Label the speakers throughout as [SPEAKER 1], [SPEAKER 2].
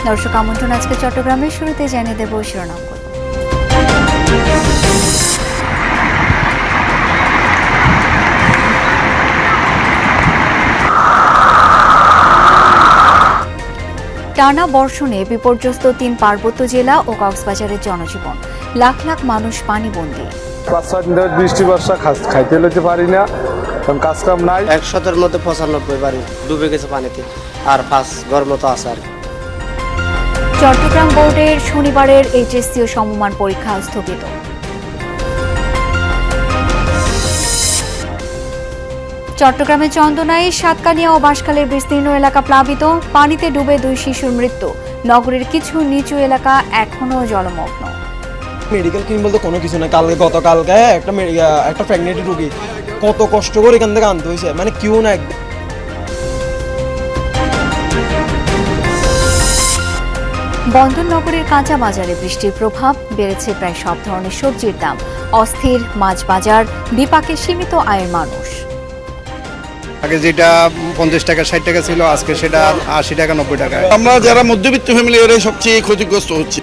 [SPEAKER 1] দর্শক আমন্ত্রণ আজকে চট্টগ্রামের শুরুতে জানিয়ে দেব শিরোনামগুলো। টানা বর্ষণে বিপর্যস্ত ৩ পার্বত্য জেলা ও কক্সবাজারের জনজীবন, লাখ লাখ মানুষ পানিবন্দী।
[SPEAKER 2] ৫-৬ দিন ধরে বৃষ্টি বর্ষা খাইতে লইতে পারি না, কাজ কাম নাই।
[SPEAKER 3] ১০০-র মধ্যে ৯৫ বাড়ি ডুবে গেছে পানিতে, আর ৫ ঘর মতো আছে আর কি।
[SPEAKER 1] চট্টগ্রাম বোর্ডের শনিবারের এইচএসসি ও সমমান পরীক্ষা স্থগিত। চট্টগ্রামের চন্দনাই, সাতকানিয়া ও বাঁশখালীর বিস্তীর্ণ এলাকা প্লাবিত, পানিতে ডুবে 2 শিশুর মৃত্যু। নগরের কিছু নিচু এলাকা এখনও জলমগ্ন।
[SPEAKER 4] মেডিকেল ক্লিন বলতে কোনো কিছু না। গতকালকে একটা প্রেগনেন্ট রোগী কত কষ্ট করে এখান থেকে আনতে হয়েছে, মানে কেউ না।
[SPEAKER 1] বন্দর নগরের কাঁচা বাজারে বৃষ্টির প্রভাব, বেড়েছে প্রায় সব ধরনের সবজির দাম। অস্থির মাছ বাজার, বিপাকে সীমিত আয়ের মানুষ।
[SPEAKER 5] আগে যেটা 50 টাকা 60 টাকা ছিল, আজকে সেটা 80 টাকা 90 টাকা। আমরা যারা মধ্যবিত্ত ফ্যামিলি এরাই সবচেয়ে ক্ষতিগ্রস্ত হচ্ছে।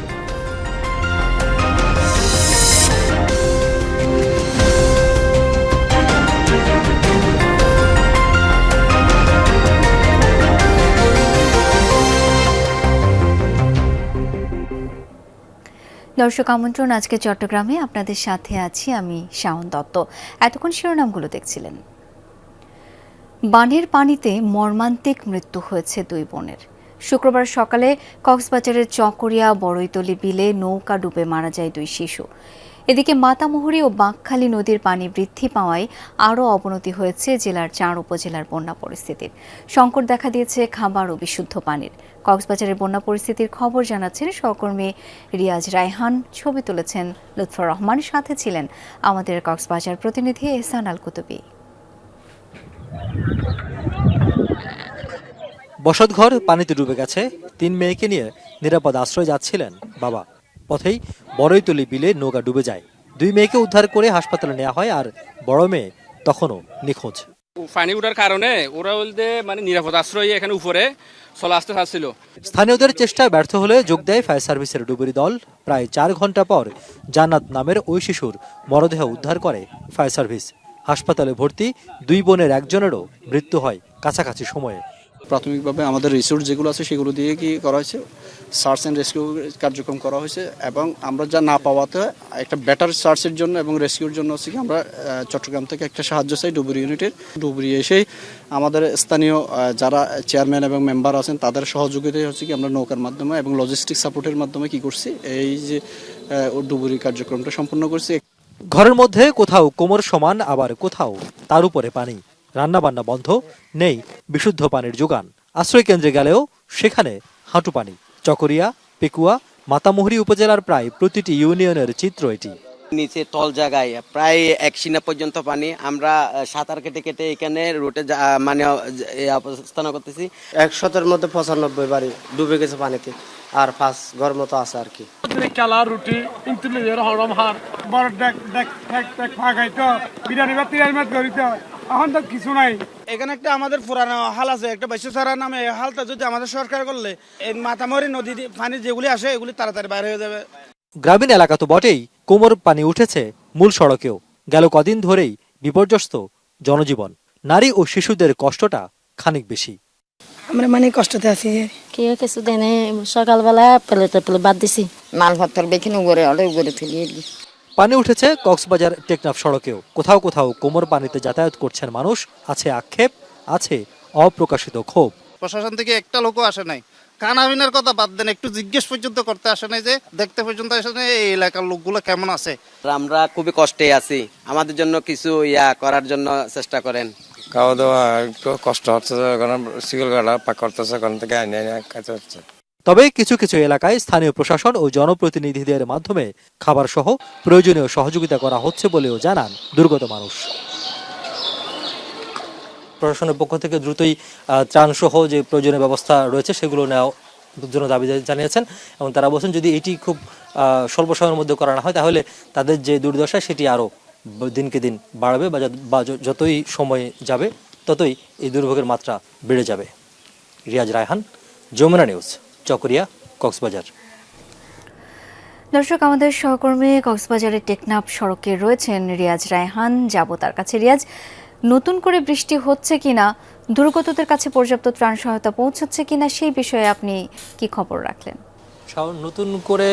[SPEAKER 1] দর্শক আমন্ত্রণ আজকে চট্টগ্রামে, আপনাদের সাথে আছি আমি শাওন দত্ত। এতক্ষণ শিরোনামগুলো দেখছিলেন। বানের পানিতে মর্মান্তিক মৃত্যু হয়েছে 2 বোনের। শুক্রবার সকালে কক্সবাজারের চকরিয়া বড়ইতলী বিলে নৌকা ডুবে মারা যায় 2 শিশু। এদিকে মাতামুহুরী ও বাঁকখালী নদীর পানি বৃদ্ধি পাওয়ায় আরও অবনতি হয়েছে জেলার 4 উপজেলার বন্যা পরিস্থিতির। সংকট দেখা দিয়েছে খাবার ও বিশুদ্ধ পানির। কক্সবাজারের বন্যা পরিস্থিতির খবর জানাচ্ছেন সহকর্মী রিয়াজ রায়হান, ছবি তুলেছেন লুৎফর রহমান, সাথে ছিলেন আমাদের কক্সবাজার প্রতিনিধি এহসান আল কুতুবী।
[SPEAKER 6] বসতঘর পানিতে ডুবে গেছে। 3 মেয়েকে নিয়ে নিরাপদ আশ্রয় যাচ্ছিলেন বাবা। পথেই বড়ইতলী বিলে নৌকা ডুবে যায়। 2 মেয়েকে উদ্ধার করে হাসপাতালে নেওয়া হয়, আর বড় মেয়ে তখনও নিখোঁজ।
[SPEAKER 7] পানি উঠার কারণে ওরা বলতে নিরাপদ আশ্রয় এখানে উপরে চলে আসতে চাচ্ছিল।
[SPEAKER 6] স্থানীয়দের চেষ্টায় ব্যর্থ হলে যোগ দেয় ফায়ার সার্ভিসের ডুবুরি দল। প্রায় 4 ঘন্টা পর জান্নাত নামের ওই শিশুর মরদেহ উদ্ধার করে ফায়ার সার্ভিস। হাসপাতালে ভর্তি 2 বোনের একজনেরও মৃত্যু হয় কাছাকাছি সময়ে।
[SPEAKER 8] প্রাথমিকভাবে আমাদের রিসোর্স যেগুলো আছে সেগুলো দিয়ে কি করা হয়েছে, সার্চ অ্যান্ড রেস্কিউ কার্যক্রম করা হয়েছে, এবং আমরা যা না পাওয়াতে একটা বেটার সার্চের জন্য এবং রেস্কিউর জন্য হচ্ছে কি আমরা চট্টগ্রাম থেকে একটা সাহায্য চাই ডুবুরি ইউনিটের। ডুবুরি এসেই আমাদের স্থানীয় যারা চেয়ারম্যান এবং মেম্বার আছেন তাদের সহযোগিতায় হচ্ছে কি আমরা নৌকার মাধ্যমে এবং লজিস্টিক সাপোর্টের মাধ্যমে কি করছি, এই যে ডুবুরি কার্যক্রমটা সম্পন্ন করছি।
[SPEAKER 6] ঘরের মধ্যে কোথাও কোমর সমান, আবার কোথাও তার উপরে পানি। রান্নাবান্না বন্ধ, নেই বিশুদ্ধ পানির যোগান। আশ্রয় কেন্দ্রে গেলেও সেখানে হাঁটু পানি। চকরিয়া, পেকুয়া, মাতামুহুরী উপজেলার প্রায় প্রতিটি ইউনিয়নের চিত্র এটি।
[SPEAKER 3] নিচে তল জায়গায় প্রায় 1 সিনা পর্যন্ত পানি। আমরা সাঁতার কেটে কেটে এখানে রুটে অবস্থান করতেছি। ১০০-র মধ্যে ৯৫ বাড়ি ডুবে গেছে পানিতে, আর ৫ ঘর মতো আছে আর কি।
[SPEAKER 9] কালা রুটি ইন্তুলিজের হরম হার বড় দেখ দেখ দেখ খাইতো বিরিয়ানি বা তিরাই মাছ ধরিতে, এখন তো কিছু নাই।
[SPEAKER 10] এখানে একটা আমাদের পুরানো হাল আছে, একটা বাইশুসারা নামে। এই হালটা যদি আমাদের সরকার করলে এই মাতামুহুরী নদী পানি যেগুলি আসে এগুলি তাড়াতাড়ি বাইরে হয়ে যাবে।
[SPEAKER 6] গ্রামীণ এলাকা তো বটেই, কোমর পানি উঠেছে মূল সড়কেও। গেল কদিন ধরেই বিপর্যস্ত জনজীবন। নারী ও শিশুদের কষ্টটা খানিক বেশি।
[SPEAKER 11] আমরা কষ্টতে আছি।
[SPEAKER 12] কি কিছু দেনে সকালবেলা পেলে বাদ দিছি,
[SPEAKER 11] মালপত্র বেখিনি উপরে তুলিয়ে দিই।
[SPEAKER 6] পানি উঠেছে কক্সবাজার টেকনাফ সড়কেও। কোথাও কোথাও কোমর পানিতে যাতায়াত করছেন মানুষ। আছে আক্ষেপ, আছে অপ্রকাশিত ক্ষোভ।
[SPEAKER 5] প্রশাসন থেকে একটা লোকও আসে নাই। কানাবিনার কথা বাদ দেন, একটু জিজ্ঞেস পর্যন্ত করতে আসে নাই, যে দেখতে পর্যন্ত আসে নাই এই এলাকার লোকগুলো কেমন আছে।
[SPEAKER 3] আমরা খুবই কষ্টে আছি, আমাদের জন্য কিছু করার জন্য চেষ্টা করেন।
[SPEAKER 13] খাওয়া দাওয়া একটু কষ্ট হচ্ছে, সিগল গাড়া পাক করতেছে, ওখান থেকে আইনে খাইতে হচ্ছে।
[SPEAKER 6] তবে কিছু কিছু এলাকায় স্থানীয় প্রশাসন ও জনপ্রতিনিধিদের মাধ্যমে খাবার সহ প্রয়োজনীয় সহযোগিতা করা হচ্ছে বলেও জানান দুর্গত মানুষ। প্রশাসনের পক্ষ থেকে দ্রুতই ত্রাণ সহ যে প্রয়োজনীয় ব্যবস্থা রয়েছে সেগুলো নেওয়ার জন্য দাবি জানিয়েছেন, এবং তারা বলছেন যদি এটি খুব স্বল্প সময়ের মধ্যে করানো হয় তাহলে তাদের যে দুর্দশা সেটি আরও দিনকে দিন বাড়বে, বা যতই সময় যাবে ততই এই দুর্ভোগের মাত্রা বেড়ে যাবে। রিয়াজ রায়হান, যমুনা নিউজ, চকরিয়া, কক্সবাজার।
[SPEAKER 1] দর্শক, আমাদের সহকর্মী কক্সবাজারের টেকনাফ সড়কে রয়েছেন রিয়াজ রায়হান, যাব তার কাছে। রিয়াজ, নতুন করে বৃষ্টি হচ্ছে কিনা, দুর্গতদের কাছে পর্যাপ্ত ত্রাণ সহায়তা পৌঁছচ্ছে কিনা, সেই বিষয়ে আপনি কি খবর রাখলেন?
[SPEAKER 6] নতুন করে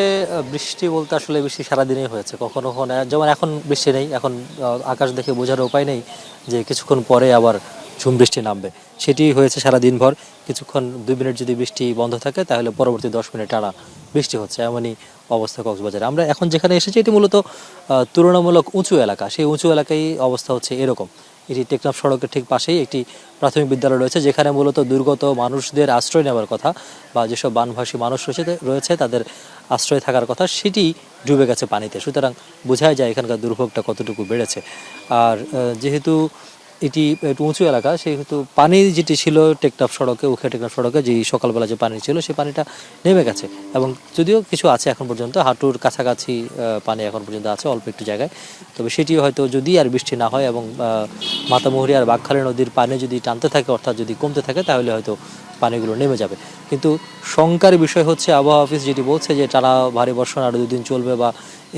[SPEAKER 6] বৃষ্টি বলতে আসলে বৃষ্টি সারাদিনই হয়েছে, কখনো কখনো যেমন এখন বৃষ্টি নেই, এখন আকাশ দেখে বোঝার উপায় নেই যে কিছুক্ষণ পরে আবার ঝুম বৃষ্টি নামবে। সেটি হয়েছে সারাদিন ভর। কিছুক্ষণ 2 মিনিট যদি বৃষ্টি বন্ধ থাকে তাহলে পরবর্তী 10 মিনিট টানা বৃষ্টি হচ্ছে, এমনই অবস্থা কক্সবাজারে। আমরা এখন যেখানে এসেছি এটি মূলত তুলনামূলক উঁচু এলাকা, সেই উঁচু এলাকায় অবস্থা হচ্ছে এরকম। এটি টেকনাফ সড়কের ঠিক পাশেই একটি প্রাথমিক বিদ্যালয় রয়েছে, যেখানে মূলত দুর্গত মানুষদের আশ্রয় নেওয়ার কথা বা যেসব বানভাসী মানুষ রয়েছে তাদের আশ্রয় থাকার কথা, সেটি ডুবে গেছে পানিতে। সুতরাং বোঝাই যায় এখানকার দুর্ভোগটা কতটুকু বেড়েছে। আর যেহেতু এটি একটু উঁচু এলাকা, সেহেতু পানি যেটি ছিল টেকনাফ সড়কে, উখিয়া টেকনাফ সড়কে যে সকালবেলা যে পানি ছিল সেই পানিটা নেমে গেছে, এবং যদিও কিছু আছে এখন পর্যন্ত, হাঁটুর কাছাকাছি পানি এখন পর্যন্ত আছে অল্প একটু জায়গায়। তবে সেটি হয়তো যদি আর বৃষ্টি না হয় এবং মাতামুহুরী আর বাঁকখালী নদীর পানি যদি টানতে থাকে, অর্থাৎ যদি কমতে থাকে, তাহলে হয়তো পানিগুলো নেমে যাবে। কিন্তু শঙ্কার বিষয় হচ্ছে আবহাওয়া অফিস যেটি বলছে যে টানা ভারী বর্ষণ আরও 2 দিন চলবে, বা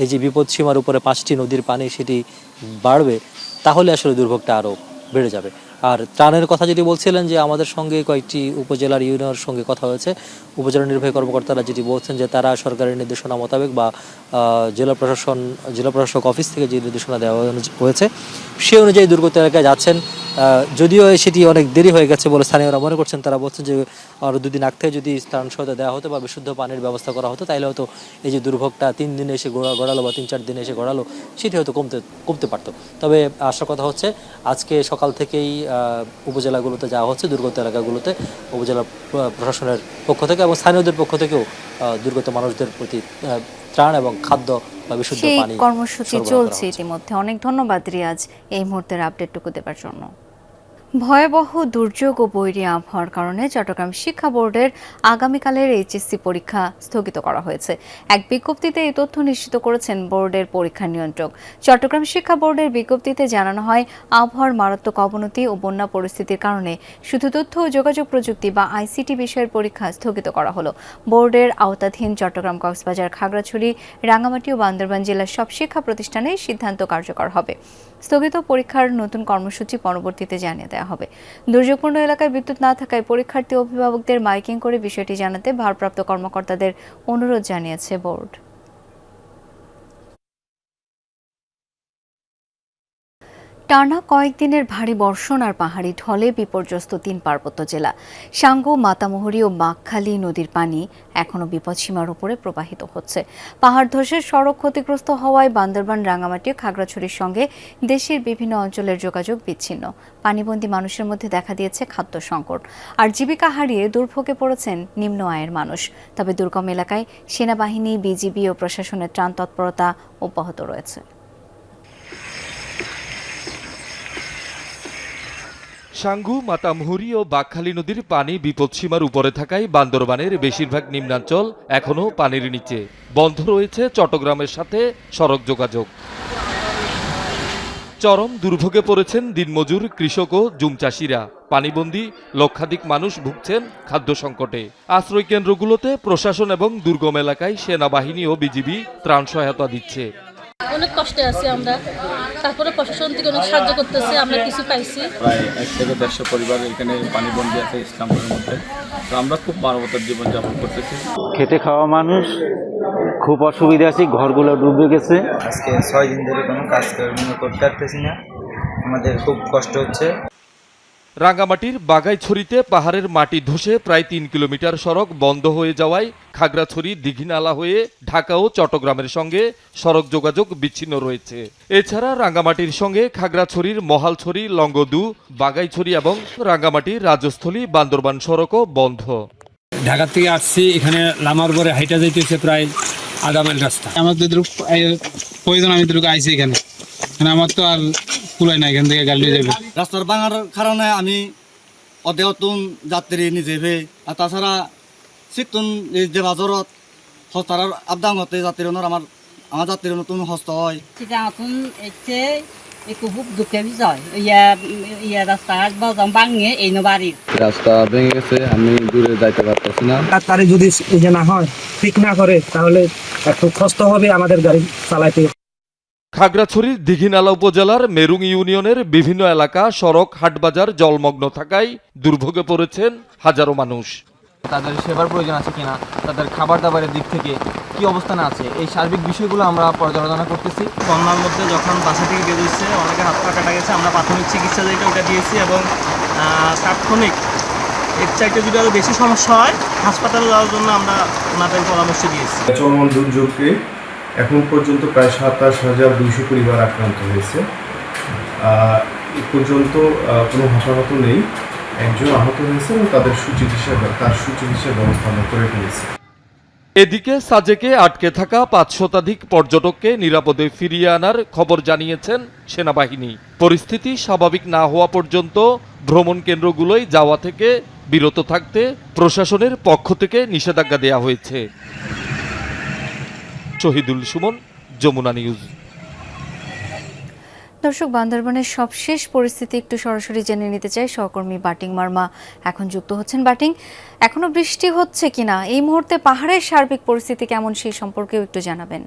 [SPEAKER 6] এই যে বিপদসীমার উপরে 5টি নদীর পানি সেটি বাড়বে, তাহলে আসলে দুর্ভোগটা আরও বেড়ে যাবে। আর ত্রাণের কথা যেটি বলছিলেন যে আমাদের সঙ্গে কয়েকটি উপজেলার ইউনিয়নের সঙ্গে কথা হয়েছে, উপজেলা নির্বাহী কর্মকর্তারা যেটি বলছেন যে তারা সরকারের নির্দেশনা মোতাবেক বা জেলা প্রশাসক অফিস থেকে যে নির্দেশনা দেওয়া হয়েছে সে অনুযায়ী দুর্গত এলাকায় যাচ্ছেন। যদিও সেটি অনেক দেরি হয়ে গেছে বলে স্থানীয়রা মনে করছেন। তারা বলছেন যে আরও 2 দিন আগ থেকে যদি ত্রাণ সহায়তা দেওয়া হতো বা বিশুদ্ধ পানির ব্যবস্থা করা হতো, তাহলে হয়তো এই যে দুর্ভোগটা 3 দিনে এসে গড়ালো বা 3-4 দিনে এসে গড়ালো, সেটি হয়তো কমতে পারতো। তবে আসার কথা হচ্ছে আজকে সকাল থেকেই উপজেলাগুলোতে যাওয়া হচ্ছে, দুর্গত এলাকাগুলোতে উপজেলা প্রশাসনের পক্ষ থেকে এবং স্থানীয়দের পক্ষ থেকেও দুর্গত মানুষদের প্রতি ত্রাণ এবং খাদ্য বা বিশুদ্ধ পানি
[SPEAKER 1] কর্মসূচি চলছে ইতিমধ্যে। অনেক ধন্যবাদ রিয়াজ এই মুহূর্তের আপডেটটুকু দেবার জন্য। ভয়াবহ দুর্যোগ ও বৈরী আবহাওয়ার কারণে চট্টগ্রাম শিক্ষা বোর্ডের আগামীকালের এইচএসসি পরীক্ষা স্থগিত করা হয়েছে। এক বিজ্ঞপ্তিতে এই তথ্য নিশ্চিত করেছেন বোর্ডের পরীক্ষা নিয়ন্ত্রক। চট্টগ্রাম শিক্ষা বোর্ডের বিজ্ঞপ্তিতে জানানো হয়, আবহাওয়ার মারাত্মক অবনতি ও বন্যা পরিস্থিতির কারণে শুধু তথ্য ও যোগাযোগ প্রযুক্তি বা আইসিটি বিষয়ের পরীক্ষা স্থগিত করা হলো। বোর্ডের আওতাধীন চট্টগ্রাম, কক্সবাজার, খাগড়াছড়ি, রাঙ্গামাটি ও বান্দরবান জেলার সব শিক্ষা প্রতিষ্ঠানে সিদ্ধান্ত কার্যকর হবে। স্থগিত পরীক্ষার নতুন কর্মসূচি পরবর্তীতে জানিয়ে দেওয়া হবে। দুর্যোগপূর্ণ এলাকায় বিদ্যুৎ না থাকায় পরীক্ষার্থী অভিভাবকদের মাইকিং করে বিষয়টি জানাতে ভারপ্রাপ্ত কর্মকর্তাদের অনুরোধ জানিয়েছে বোর্ড। টানা কয়েকদিনের ভারী বর্ষণ আর পাহাড়ি ঢলে বিপর্যস্ত 3 পার্বত্য জেলা। সাঙ্গু, মাতামুহুরী ও বাঁকখালী নদীর পানি এখনও বিপদসীমার উপরে প্রবাহিত হচ্ছে। পাহাড় ধসে সড়ক ক্ষতিগ্রস্ত হওয়ায় বান্দরবান, রাঙ্গামাটি ও খাগড়াছড়ির সঙ্গে দেশের বিভিন্ন অঞ্চলের যোগাযোগ বিচ্ছিন্ন। পানিবন্দী মানুষের মধ্যে দেখা দিয়েছে খাদ্য সংকট, আর জীবিকা হারিয়ে দুর্ভোগে পড়েছেন নিম্ন আয়ের মানুষ। তবে দুর্গম এলাকায় সেনাবাহিনী, বিজিবি ও প্রশাসনের ত্রাণ তৎপরতা অব্যাহত রয়েছে।
[SPEAKER 14] সাঙ্গু, মাতামুহুরী ও বাঁকখালী নদীর পানি বিপদসীমার উপরে থাকায় বান্দরবানের বেশিরভাগ নিম্নাঞ্চল এখনও পানির নিচে। বন্ধ রয়েছে চট্টগ্রামের সাথে সড়ক যোগাযোগ। চরম দুর্ভোগে পড়েছেন দিনমজুর, কৃষক ও জুম চাষিরা। পানিবন্দী লক্ষাধিক মানুষ ভুগছেন খাদ্য সংকটে। আশ্রয় কেন্দ্রগুলোতে প্রশাসন এবং দুর্গম এলাকায় সেনাবাহিনী ও বিজিবি ত্রাণ সহায়তা দিচ্ছে।
[SPEAKER 12] অনেক কষ্টে আছি আমরা, তারপরে প্রশাসন থেকে অনেক সাহায্য করতেছে, আমরা কিছু পাইছি।
[SPEAKER 15] প্রায় 1 থেকে 150 পরিবার এখানে পানিবন্দী আছে ইসলামপুরের মধ্যে। তো আমরা খুব মানবতার জীবনযাপন করতেছি।
[SPEAKER 16] খেটে খাওয়া মানুষ খুব অসুবিধা আছে, ঘরগুলো ডুবে গেছে।
[SPEAKER 17] আজকে 6 দিন ধরে কোনো কাজ করতে পারতেছি না, আমাদের খুব কষ্ট হচ্ছে।
[SPEAKER 14] রাঙ্গামাটির বাগাইছড়িতে পাহাড়ের মাটি ধসে প্রায় 3 কিলোমিটার সড়ক বন্ধ হয়ে যাওয়ায় খাগড়াছড়ি, দীঘিনালা হয়ে ঢাকা ও চট্টগ্রামের সঙ্গে সড়ক যোগাযোগ বিচ্ছিন্ন রয়েছে। এছাড়া রাঙ্গামাটির সঙ্গে খাগড়াছড়ির মহালছড়ি, লঙ্গদু, বাগাইছড়ি এবং রাঙ্গামাটির রাজস্থলী, বান্দরবান সড়কও বন্ধ।
[SPEAKER 18] ঢাকা থেকে আসছি, এখানে লামার পরে হাইটা যাইতেছে প্রায় আধা মাইল রাস্তা।
[SPEAKER 19] আমার যতটুকু প্রয়োজন আমি ততটুকু আইছি এখানে, আমার তো আর কুলাই না এখান থেকে গাড়ি যাবে।
[SPEAKER 20] রাস্তার ভাঙার কারণে আমি অদেহতুন যাত্রী নিজে ভে, আর তাছাড়া শীতন যে বাজারত হস্তার আবদাং হতে যাত্রী আমার যাত্রীর নতুন হস্ত হয়।
[SPEAKER 21] এখন এসে
[SPEAKER 11] একটু খুব দুঃখে বিষয় রাস্তা আসবাব ভাঙিয়ে এই বাড়ির
[SPEAKER 2] রাস্তা ভেঙে গেছে, আমি দূরে যাইতে পারতেছি না।
[SPEAKER 9] তারে যদি এই যে না হয়, ঠিক না করে, তাহলে একটু কষ্ট হবে আমাদের গাড়ি চালাইতে।
[SPEAKER 14] খাগড়াছড়ির দীঘিনালা উপজেলার মেরুং ইউনিয়নের বিভিন্ন এলাকা সড়ক হাটবাজার জলমগ্ন থাকায় দুর্ভোগে পড়েছেন হাজারো মানুষ।
[SPEAKER 4] তাদের সেবার প্রয়োজন আছে কিনা, তাদের খাবার দাবারের দিক থেকে কি অবস্থানে আছে, এই সার্বিক বিষয়গুলো আমরা পর্যালোচনা করতেছি। বন্যার মধ্যে যখন বাসা থেকে বেরিয়েছে অনেকের হাত পা কাটা গেছে, আমরা প্রাথমিক চিকিৎসা যেটা ওটা দিয়েছি এবং তাৎক্ষণিক এর চাইতে যদি আরও বেশি সমস্যা হয় হাসপাতালে যাওয়ার জন্য আমরা ওনাদের পরামর্শ দিয়েছি।
[SPEAKER 2] চলমান দুর্যোগে এখন পর্যন্ত প্রায় 27,200 পরিবার আক্রান্ত হয়েছে। এ পর্যন্ত কোনো হতাহত নেই, একজন আহত হয়েছে এবং তার সুচিকিৎসার ব্যবস্থা আমরা করে ফেলেছি।
[SPEAKER 14] এদিকে সাজেকে আটকে থাকা 5 শতাধিক পর্যটককে নিরাপদে ফিরিয়ে আনার খবর জানিয়েছেন সেনাবাহিনী। পরিস্থিতি স্বাভাবিক না হওয়া পর্যন্ত ভ্রমণ কেন্দ্রগুলোয় যাওয়া থেকে বিরত থাকতে প্রশাসনের পক্ষ থেকে নিষেধাজ্ঞা দেওয়া হয়েছে। শহীদুল সুমন, যমুনা নিউজ।
[SPEAKER 1] দর্শক, বান্দরবানের সবশেষ পরিস্থিতি একটু সরাসরি জেনে নিতে চাই। সহকর্মী বাটিং মার্মা এখন যুক্ত হচ্ছেন। বাটিং, এখনো বৃষ্টি হচ্ছে কিনা, এই মুহূর্তে পাহাড়ের সার্বিক পরিস্থিতি কেমন সেই সম্পর্কেও একটু জানাবেন।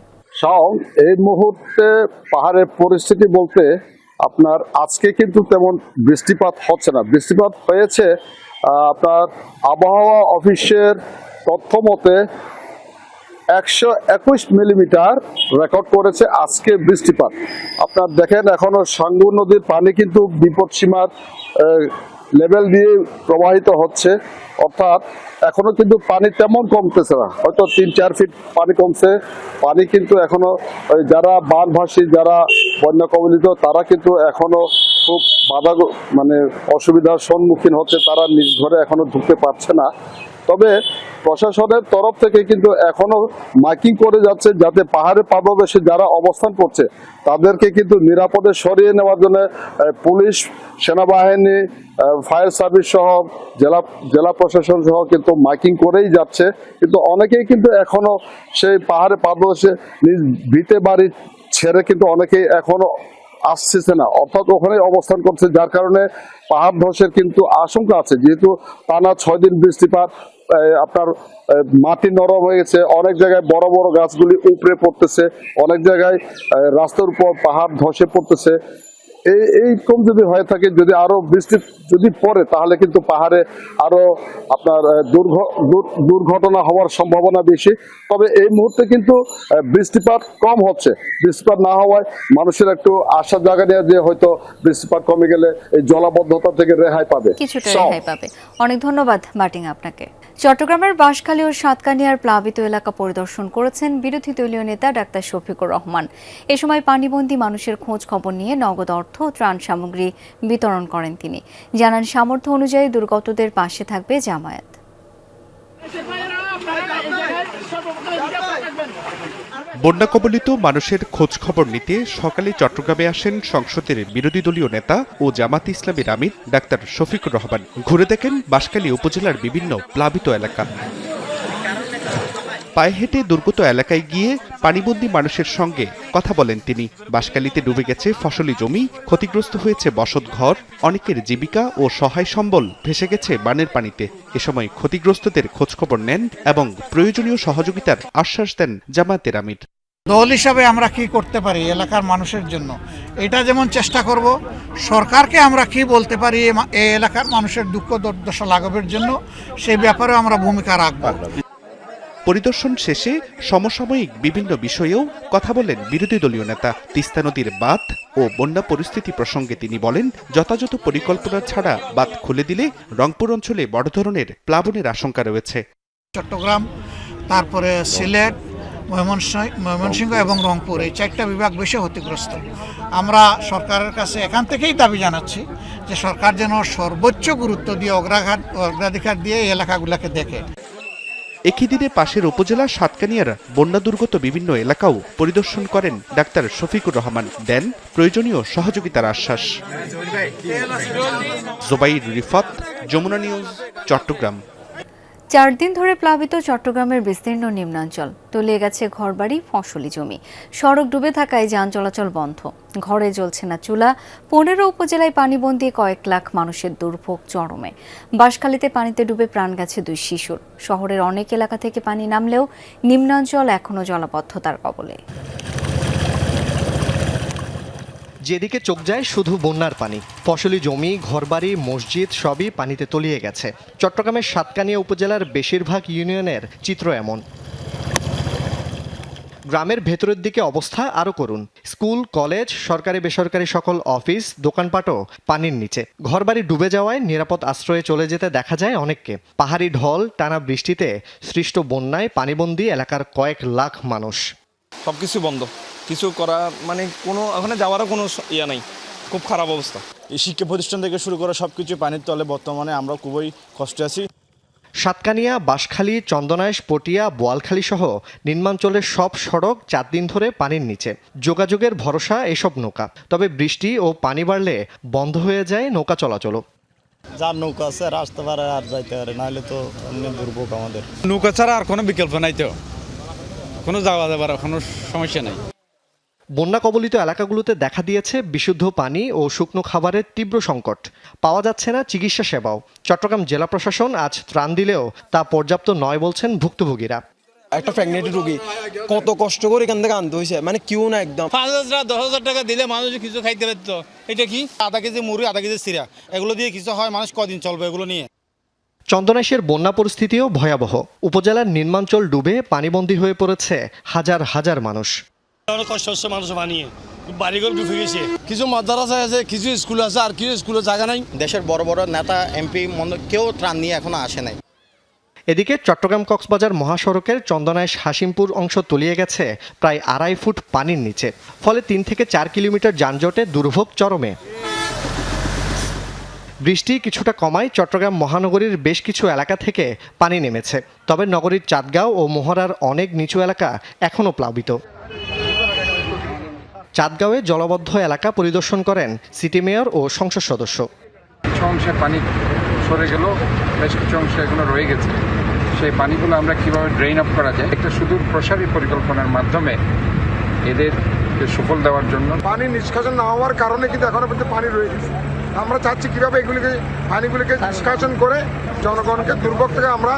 [SPEAKER 2] এই মুহূর্তে পাহাড়ের পরিস্থিতি বলতে আপনার আজকে কিন্তু তেমন বৃষ্টিপাত হচ্ছে না। বৃষ্টিপাত হয়েছে আপনার আবহাওয়া অফিসের তথ্য মতে 121 মিলিমিটার রেকর্ড করেছে আজকে বৃষ্টিপাত। আপনার দেখেন এখনো সাঙ্গু নদীর পানি কিন্তু বিপদসীমার লেভেল দিয়ে প্রবাহিত হচ্ছে, অর্থাৎ এখনো কিন্তু পানি তেমন কমতেছে না, হয়তো 3-4 ফিট পানি কমছে। পানি কিন্তু এখনো যারা বানভাসী, যারা বন্যা কবলিত, তারা কিন্তু এখনো খুব অসুবিধার সম্মুখীন হচ্ছে, তারা নিজ ঘরে এখনো ঢুকতে পারছে না। তবে প্রশাসনের তরফ থেকে কিন্তু এখনো মাইকিং করে যাচ্ছে, যাতে পাহাড়ের পাদদেশে যারা অবস্থান করছে তাদেরকে কিন্তু নিরাপদে সরিয়ে নেওয়ার জন্য পুলিশ, সেনাবাহিনী, ফায়ার সার্ভিস সহ জেলা প্রশাসন সহ কিন্তু মাইকিং করেই যাচ্ছে। কিন্তু অনেকেই কিন্তু এখনো সেই পাহাড়ের পাদদেশে নিজ ভিটে বাড়ি ছেড়ে কিন্তু অনেকেই এখনো আসছে না, অর্থাৎ ওখানে অবস্থান করছে, যার কারণে পাহাড় ধসের কিন্তু আশঙ্কা আছে। যেহেতু টানা 6 দিন বৃষ্টিপাত, আপনার মাটি নরম হয়ে গেছে, অনেক জায়গায় বড় বড় গাছগুলি উপড়ে পড়তেছে, অনেক জায়গায় রাস্তার উপর পাহাড় ধসে পড়তেছে। এইরকম যদি হয়ে থাকে, যদি আরো বৃষ্টি যদি পড়ে, তাহলে কিন্তু পাহাড়ে আরো আপনার দুর্ঘটনা হওয়ার সম্ভাবনা বেশি। তবে এই মুহূর্তে কিন্তু বৃষ্টিপাত কম হচ্ছে। বৃষ্টিপাত না হওয়ায় মানুষের একটু আশা জায়গা নেওয়া যে হয়তো বৃষ্টিপাত কমে গেলে এই জলাবদ্ধতা থেকে রেহাই পাবে,
[SPEAKER 1] কিছুটা রেহাই পাবে। অনেক ধন্যবাদ বাটিং আপনাকে। চট্টগ্রামের বাঁশখালী ও সাতকানিয়ার প্লাবিত এলাকা পরিদর্শন করেছেন বিরোধী দলীয় নেতা ডাক্তার শফিকুর রহমান। এ সময় পানিবন্দী মানুষের খোঁজ খবর নিয়ে নগদ অর্থ ও ত্রাণ সামগ্রী বিতরণ করেন তিনি। জানান, সামর্থ্য অনুযায়ী দুর্গতদের পাশে থাকবে জামায়াত।
[SPEAKER 21] বন্যা কবলিত মানুষের খোঁজ খবর নিতে সকালে চট্টগ্রামে আসেন সংসদের বিরোধী দলীয় নেতা ও জামাত ইসলামীর আমির ডাক্তার শফিকুর রহমান। ঘুরে দেখেন বাঁশখালী উপজেলার বিভিন্ন প্লাবিত এলাকা। পায়ে হেঁটে দুর্গত এলাকায় গিয়ে পানিবন্দী মানুষের সঙ্গে কথা বলেন তিনি। বাঁশখালীতে ডুবে গেছে ফসলি জমি, ক্ষতিগ্রস্ত হয়েছে বসতঘর, অনেকের জীবিকা ও সহায় সম্বল ভেসে গেছে বানের পানিতে। এ সময় ক্ষতিগ্রস্তদের খোঁজখবর নেন এবং প্রয়োজনীয় সহযোগিতার আশ্বাস দেন জামায়াতের আমির।
[SPEAKER 9] দল হিসাবে আমরা কি করতে পারি এলাকার মানুষের জন্য, এটা যেমন চেষ্টা করব, সরকারকে আমরা কি বলতে পারি এই এলাকার মানুষের দুঃখ দুর্দশা লাঘবের জন্য, সেই ব্যাপারেও আমরা ভূমিকা রাখব।
[SPEAKER 21] পরিদর্শন শেষে সমসাময়িক বিভিন্ন বিষয়েও কথা বলেন বিরোধী দলীয় নেতা। তিস্তা নদীর বাঁধ ও বন্যা পরিস্থিতি প্রসঙ্গে তিনি বলেন, যথাযথ পরিকল্পনা ছাড়া বাঁধ খুলে দিলে রংপুর অঞ্চলে বড় ধরনের প্লাবনের আশঙ্কা রয়েছে।
[SPEAKER 9] চট্টগ্রাম, তারপরে সিলেট, ময়মনসিংহ এবং রংপুর, এই 4টা বিভাগ বেশি ক্ষতিগ্রস্ত। আমরা সরকারের কাছে এখান থেকেই দাবি জানাচ্ছি যে সরকার যেন সর্বোচ্চ গুরুত্ব দিয়ে অগ্রাধিকার দিয়ে এই এলাকাগুলোকে দেখে।
[SPEAKER 21] একই দিনে পাশের উপজেলা সাতকানিয়ার বন্যা দুর্গত বিভিন্ন এলাকাও পরিদর্শন করেন ডাক্তার শফিকুর রহমান, দেন প্রয়োজনীয় সহযোগিতার আশ্বাস। জোবাইর রিফাত, যমুনা নিউজ, চট্টগ্রাম।
[SPEAKER 1] 4 দিন ধরে প্লাবিত চট্টগ্রামের বিস্তীর্ণ নিম্নাঞ্চল, তলিয়ে গেছে ঘরবাড়ি, ফসলি জমি। সড়ক ডুবে থাকায় যান চলাচল বন্ধ, ঘরে জ্বলছে না চুলা। 15 উপজেলায় পানিবন্দী কয়েক লাখ মানুষের দুর্ভোগ চরমে। বাঁশখালীতে পানিতে ডুবে প্রাণ গেছে 2 শিশুর। শহরের অনেক এলাকা থেকে পানি নামলেও নিম্নাঞ্চল এখনও জলাবদ্ধতার কবলে।
[SPEAKER 7] যেদিকে চোখ যায় শুধু বন্যার পানি, ফসলি জমি, ঘরবাড়ি, মসজিদ সবই পানিতে তলিয়ে গেছে। চট্টগ্রামের সাতকানিয়া উপজেলার বেশিরভাগ ইউনিয়নের চিত্র এমন। গ্রামের ভেতরের দিকে অবস্থা আরও করুন। স্কুল, কলেজ, সরকারি বেসরকারি সকল অফিস, দোকানপাটও পানির নিচে। ঘরবাড়ি ডুবে যাওয়ায় নিরাপদ আশ্রয়ে চলে যেতে দেখা যায় অনেককে। পাহাড়ি ঢল, টানা বৃষ্টিতে সৃষ্ট বন্যায় পানিবন্দী এলাকার কয়েক লাখ মানুষ।
[SPEAKER 22] সবকিছু বন্ধ, কিছু করা মানে কোনো ওখানে যাওয়ারও কোনো ইয়ে নাই, খুব খারাপ অবস্থা। এই শিক্ষা প্রতিষ্ঠান থেকে শুরু করে সব কিছু পানির তলে। বর্তমানে আমরা খুবই কষ্টে আছি।
[SPEAKER 7] সাতকানিয়া, বাঁশখালী, চন্দনাইশ, পটিয়া, বোয়ালখালী সহ নিম্নাঞ্চলের সব সড়ক 4 দিন ধরে পানির নিচে। যোগাযোগের ভরসা এসব নৌকা, তবে বৃষ্টি ও পানি বাড়লে বন্ধ হয়ে যায় নৌকা চলাচলও।
[SPEAKER 22] যার নৌকা আছে আর আসতে পারে আর যাইতে পারে, নাহলে তো এমনি দুর্ভোগ আমাদের।
[SPEAKER 19] নৌকা ছাড়া আর কোনো বিকল্প নাই, তো কোনো যাওয়া যাবার কোনো সমস্যা নাই।
[SPEAKER 7] বন্যা কবলিত এলাকাগুলোতে দেখা দিয়েছে বিশুদ্ধ পানি ও শুকনো খাবারের তীব্র সংকট। পাওয়া যাচ্ছে না চিকিৎসা সেবাও। চট্টগ্রাম জেলা প্রশাসন আজ ত্রাণ দিলেও তা পর্যাপ্ত নয় বলছেন ভুক্তভোগীরা।
[SPEAKER 22] একটা প্রেগনেন্ট রোগী কত কষ্ট করে এখান থেকে আনতে হয়েছে, মানে কেউ না একদম।
[SPEAKER 19] 5,000 10,000 টাকা দিলে মানুষ কিছু খাইতে পারত। এটা কি আধা কেজি মুড়ি, আধা কেজি সিরা, এগুলো দিয়ে কিছু হয়, মানুষ কদিন চলবে এগুলো নিয়ে।
[SPEAKER 7] চন্দনাইশের বন্যা পরিস্থিতিও ভয়াবহ। উপজেলার নিম্নাঞ্চল ডুবে পানিবন্দী হয়ে পড়েছে হাজার হাজার মানুষ।
[SPEAKER 19] অনেক কষ্ট হচ্ছে মানুষ বানিয়ে, বাড়িঘর ডুবে গেছে। কিছু মাদ্রাসা আছে, কিছু স্কুল আছে, আর কিছু স্কুলের জায়গা নাই।
[SPEAKER 8] দেশের বড় বড় নেতা, এমপি কেউ ত্রাণ নিয়ে এখনো আসে নাই।
[SPEAKER 7] এদিকে চট্টগ্রাম কক্সবাজার মহাসড়কের চন্দনাইশ হাসিমপুর অংশ তলিয়ে গেছে প্রায় 2.5 ফুট পানির নিচে। ফলে 3 থেকে 4 কিলোমিটার যানজটে দুর্ভোগ চরমে। বৃষ্টি কিছুটা কমায় চট্টগ্রাম মহানগরীর বেশ কিছু এলাকা থেকে পানি নেমেছে, তবে নগরীর চাঁদগাঁও ও মোহরার অনেক নিচু এলাকা এখনও প্লাবিত। চাঁদগাঁওয়ে জলবদ্ধ এলাকা পরিদর্শন করেন সিটি মেয়র ও সংসদ সদস্য।
[SPEAKER 23] কিছু অংশে পানি সরে গেল, বেশ কিছু অংশ এখনো রয়ে গেছে। সেই পানিগুলো আমরা কিভাবে ড্রেন অফ করা যায়, একটা সুদূর প্রসারী পরিকল্পনার মাধ্যমে এদের সুফল দেওয়ার জন্য।
[SPEAKER 2] পানি নিষ্কাশন না হওয়ার কারণে কিন্তু এখনো পর্যন্ত পানি রয়ে গেছে। আমরা চাচ্ছি কিভাবে পানিগুলিকে নিষ্কাশন করে জনগণকে দুর্ভোগ থেকে আমরা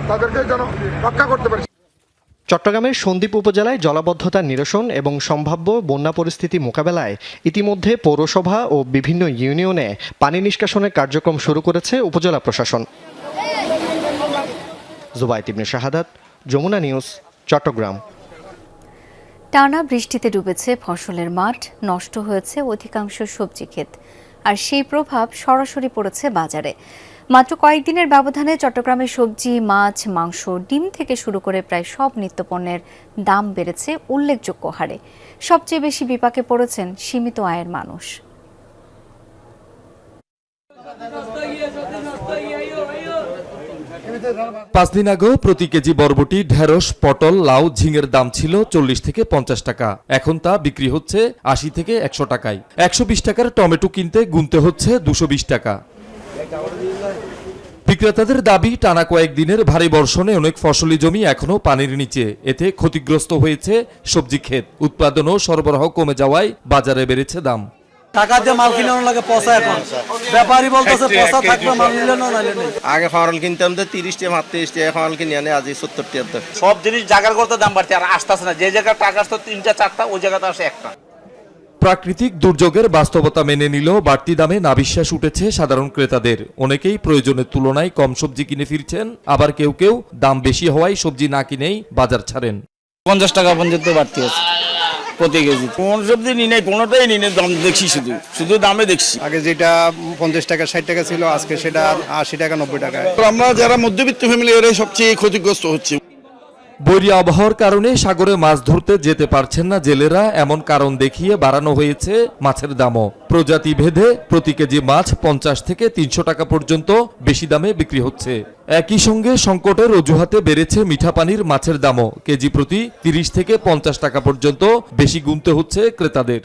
[SPEAKER 2] তাদেরকে যেন রক্ষা করতে পারি।
[SPEAKER 7] চট্টগ্রামের সন্দ্বীপ উপজেলায় জলাবদ্ধতা নিরসন এবং সম্ভাব্য বন্যা পরিস্থিতি মোকাবেলায় ইতিমধ্যে পৌরসভা ও বিভিন্ন ইউনিয়নে পানি নিষ্কাশনের কার্যক্রম শুরু করেছে উপজেলা প্রশাসন। জুবাইর ইবনে শাহাদাত, যমুনা নিউজ, চট্টগ্রাম।
[SPEAKER 1] টানা বৃষ্টিতে ডুবেছে ফসলের মাঠ, নষ্ট হয়েছে অধিকাংশ সবজি ক্ষেত, আর সেই প্রভাব সরাসরি পড়েছে বাজারে। মাত্র কয়েকদিনের ব্যবধানে চট্টগ্রামের সবজি, মাছ, মাংস, ডিম থেকে শুরু করে প্রায় সব নিত্যপণ্যের দাম বেড়েছে উল্লেখযোগ্য হারে। সবচেয়ে বেশি বিপাকে পড়েছেন সীমিত আয়ের মানুষ।
[SPEAKER 14] 5 দিন আগেও প্রতি কেজি বরবটি, ঢেঁড়স, পটল, লাউ, ঝিঙের দাম ছিল 40 থেকে 50 টাকা। এখন তা বিক্রি হচ্ছে 80 থেকে 100 টাকায়। 120 টাকার টমেটো কিনতে গুনতে হচ্ছে 220 টাকা। বিক্রেতাদের দাবি, টানা কয়েকদিনের ভারী বর্ষণে অনেক ফসলি জমি এখনো পানির নিচে। এতে ক্ষতিগ্রস্ত হয়েছে সবজি ক্ষেত। উৎপাদন ও সরবরাহ কমে যাওয়ায় বাজারে বেড়েছে দাম।
[SPEAKER 20] টাকা দিয়ে মাল কিনে লাগে পয়সা, এখন ব্যাপারী বলতেছে পয়সা থাকবে মাল নিলে না নাইলে নেই।
[SPEAKER 3] আগে ফাওয়াল কিনতাম 30 টাকা, 30 টাকা ফাওয়াল কিনে আনে আজ 70 টাকা।
[SPEAKER 10] সব জিনিস জায়গার করতে দাম বাড়ছে, আর আসতেছে না। যে জায়গায় টাকা আসতো 3টা 4টা, ওই জায়গাতে আসে একটা।
[SPEAKER 14] প্রাকৃতিক দুর্যোগের বাস্তবতা মেনে নিলেও বাড়তি দামে নাভিশ্বাস উঠেছে সাধারণ ক্রেতাদের। অনেকেই প্রয়োজনের তুলনায় কম সবজি কিনে ফিরছেন, আবার কেউ কেউ দাম বেশি হওয়ায় সবজি না কিনেই বাজার ছাড়েন।
[SPEAKER 22] 50 টাকা পর্যন্ত বাড়তি আছে প্রতি কেজি। কোন সবজি নিই নাই, কোনোটাই নিই নাই, দাম দেখছি, শুধু দামে দেখছি। আগে যেটা 50 টাকা 60 টাকা ছিল, আজকে সেটা 80 টাকা 90 টাকা। আমরা যারা মধ্যবিত্ত ফ্যামিলি, ওরাই সবচেয়ে ক্ষতিগ্রস্ত হচ্ছে।
[SPEAKER 14] বৈরী আবহাওয়ার কারণে সাগরে মাছ ধরতে যেতে পারছেন না জেলেরা, এমন কারণ দেখিয়ে বাড়ানো হয়েছে মাছের দামও। প্রজাতি ভেদে প্রতি কেজি মাছ 50 থেকে 300 টাকা পর্যন্ত বেশি দামে বিক্রি হচ্ছে। একই সঙ্গে সংকটের অজুহাতে বেড়েছে মিঠা পানির মাছের দামও। কেজি প্রতি 30 থেকে 50 টাকা পর্যন্ত বেশি গুনতে হচ্ছে ক্রেতাদের।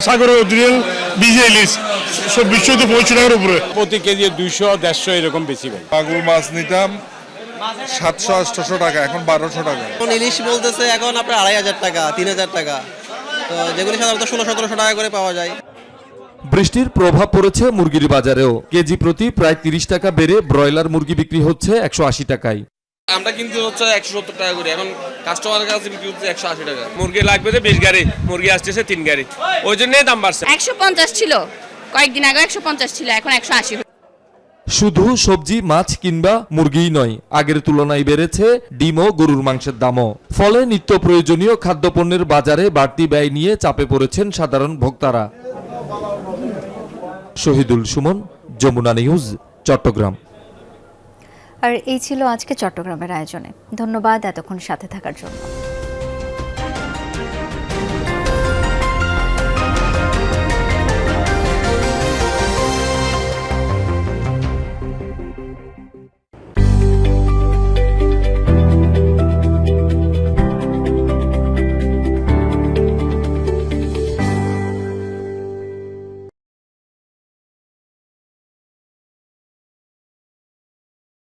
[SPEAKER 19] সাগরের অরিজিনাল বিজে ইলিশ সব 20 থেকে 25 টাকার উপরে, প্রতি কেজি 200 150 এরকম বেশি।
[SPEAKER 24] মাগুর মাছ নিতাম
[SPEAKER 2] 700-800 টাকা, এখন 1200 টাকা।
[SPEAKER 3] এখন ইলিশ বলতেছে এখন আপনার 2500 টাকা, 3000 টাকা, তো যেগুলি সাধারণত 1600-1700 টাকা করে পাওয়া যায়।
[SPEAKER 14] বৃষ্টির প্রভাব পড়েছে মুরগির বাজারেও। কেজি প্রতি প্রায় 30 টাকা বেড়ে ব্রয়লার মুরগি বিক্রি হচ্ছে 180 টাকায়।
[SPEAKER 5] আমরা কিন্তু হচ্ছে 170 টাকা করে, এখন কাস্টমারের কাছে বিক্রি হচ্ছে 180 টাকা। মুরগি লাগবে তো 20 গাড়ি, মুরগি আসতেছে 3 গাড়ি, ওই জন্যই দাম বাড়ছে।
[SPEAKER 12] 150 ছিল কয়েকদিন আগে, 150 ছিল, এখন 180।
[SPEAKER 14] শুধু সবজি মাছ কিংবা মুরগিই নয়, আগের তুলনায় বেড়েছে ডিম ও গরুর মাংসের দামও। ফলে নিত্য প্রয়োজনীয় খাদ্যপণ্যের বাজারে বাড়তি ব্যয় নিয়ে চাপে পড়েছেন সাধারণ ভোক্তারা। শহীদুল সুমন, যমুনা নিউজ, চট্টগ্রাম।
[SPEAKER 1] আর এই ছিল আজকে চট্টগ্রামের আয়োজনে। ধন্যবাদ এতক্ষণ সাথে থাকার জন্য।